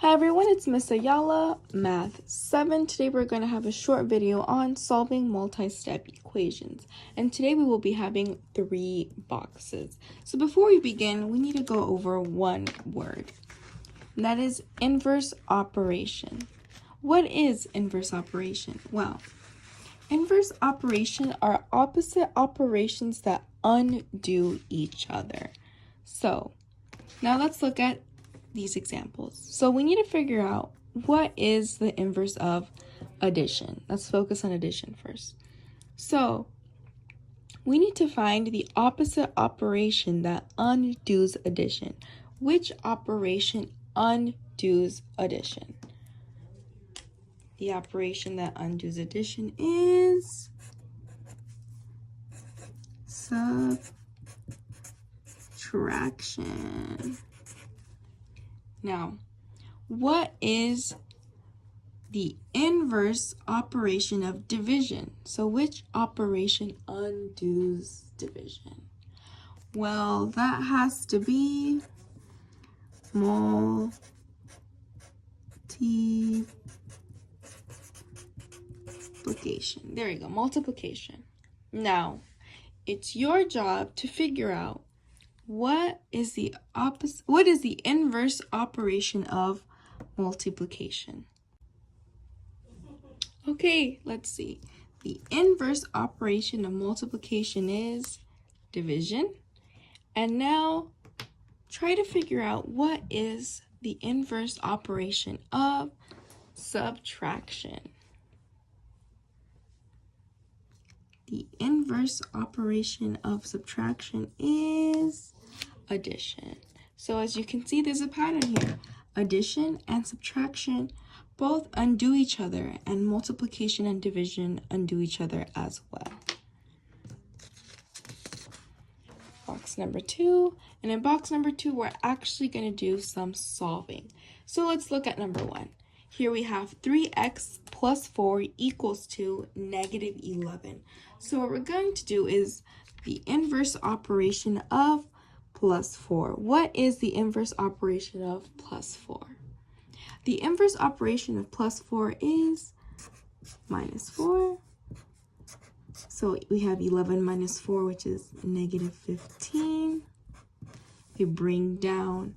Hi everyone, it's Miss Ayala, Math 7. Today we're going to have a short video on solving multi-step equations. And today we will be having 3 boxes. So before we begin, we need to go over one word. And that is inverse operation. What is inverse operation? Well, inverse operation are opposite operations that undo each other. So now let's look at these examples. So we need to figure out what is the inverse of addition. Let's focus on addition first. So we need to find the opposite operation that undoes addition. Which operation undoes addition? The operation that undoes addition is subtraction. Now, what is the inverse operation of division? So which operation undoes division? Well, that has to be multiplication. There you go, multiplication. Now, it's your job to figure out what is the inverse operation of multiplication? Okay, let's see. The inverse operation of multiplication is division. And now try to figure out what is the inverse operation of subtraction. The inverse operation of subtraction is addition. So as you can see, there's a pattern here. Addition and subtraction both undo each other, and multiplication and division undo each other as well. Box number 2. And in box number 2, we're actually going to do some solving. So let's look at number 1. Here we have 3x plus 4 equals to negative 11. So what we're going to do is the inverse operation of plus 4. What is the inverse operation of plus 4? The inverse operation of plus 4 is minus 4. So we have 11 minus 4, which is negative 15. We bring down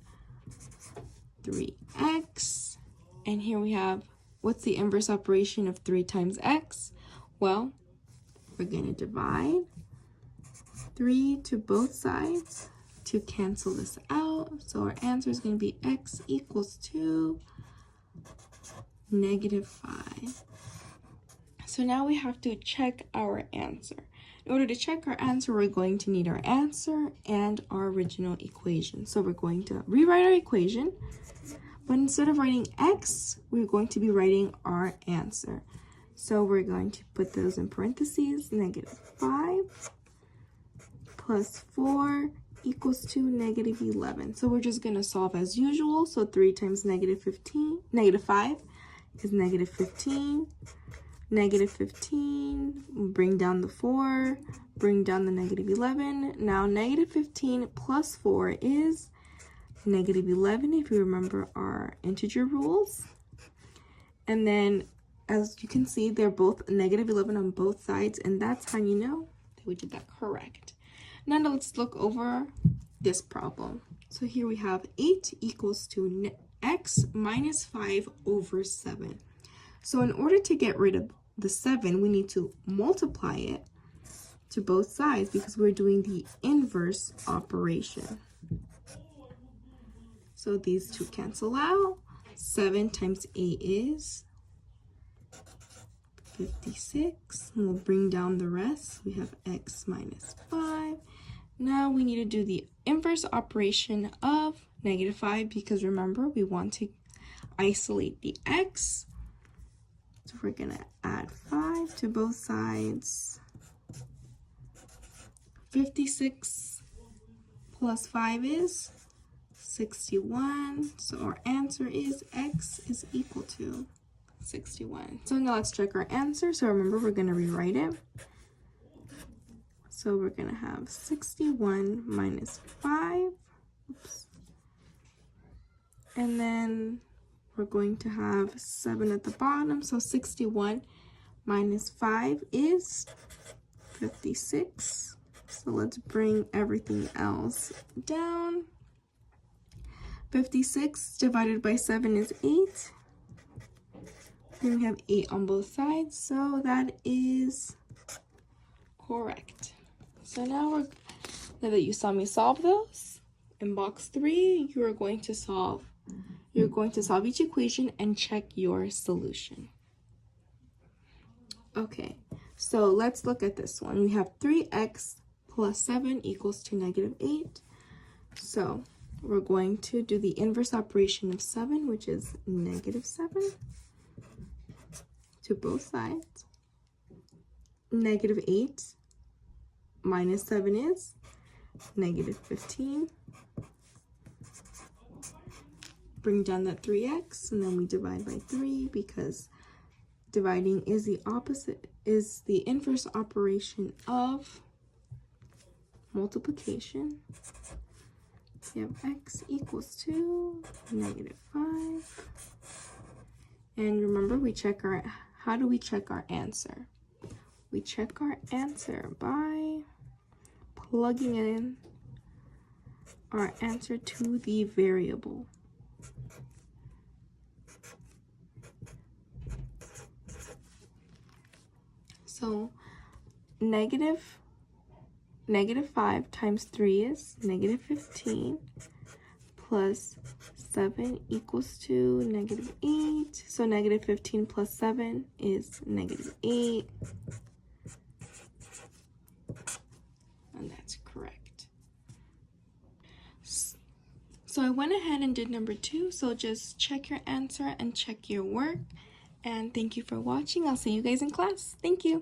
3x. And here we have, what's the inverse operation of 3 times x? Well, we're going to divide 3 to both sides to cancel this out. So our answer is going to be x equals to negative 5. So now we have to check our answer. In order to check our answer, we're going to need our answer and our original equation. So we're going to rewrite our equation, but instead of writing x, we're going to be writing our answer. So we're going to put those in parentheses, negative 5 plus 4 equals to negative 11. So we're just going to solve as usual. So 3 times negative 5 is negative 15. Negative 15, bring down the 4, bring down the negative 11. Now negative 15 plus 4 is negative 11, if you remember our integer rules. And then, as you can see, they're both negative 11 on both sides, and that's how you know that we did that correct. Now let's look over this problem. So here we have 8 equals to x minus 5 over 7. So in order to get rid of the 7, we need to multiply it to both sides because we're doing the inverse operation. So these two cancel out. 7 times 8 is 56. And we'll bring down the rest. We have x minus 5. Now we need to do the inverse operation of negative 5 because remember, we want to isolate the x. So we're going to add 5 to both sides. 56 plus 5 is 61. So our answer is x is equal to 61. So now let's check our answer. So remember, we're going to rewrite it. So we're going to have 61 minus 5. Oops. And then we're going to have 7 at the bottom. So 61 minus 5 is 56. So let's bring everything else down. 56 divided by 7 is 8. Then we have 8 on both sides, so that is correct. So now that you saw me solve those, in box 3, you're going to solve each equation and check your solution. Okay, so let's look at this one. We have 3x plus 7 equals to negative 8. So we're going to do the inverse operation of 7, which is negative 7, to both sides. Negative 8 minus 7 is negative 15. Bring down that 3x, and then we divide by 3 because dividing is the inverse operation of multiplication. You have x equals to negative 5. And remember, how do we check our answer? We check our answer by plugging in our answer to the variable. So negative 5 times 3 is negative 15, plus 7 equals to negative 8. So negative 15 plus 7 is negative 8. And that's correct. So I went ahead and did number 2. So just check your answer and check your work. And thank you for watching. I'll see you guys in class. Thank you.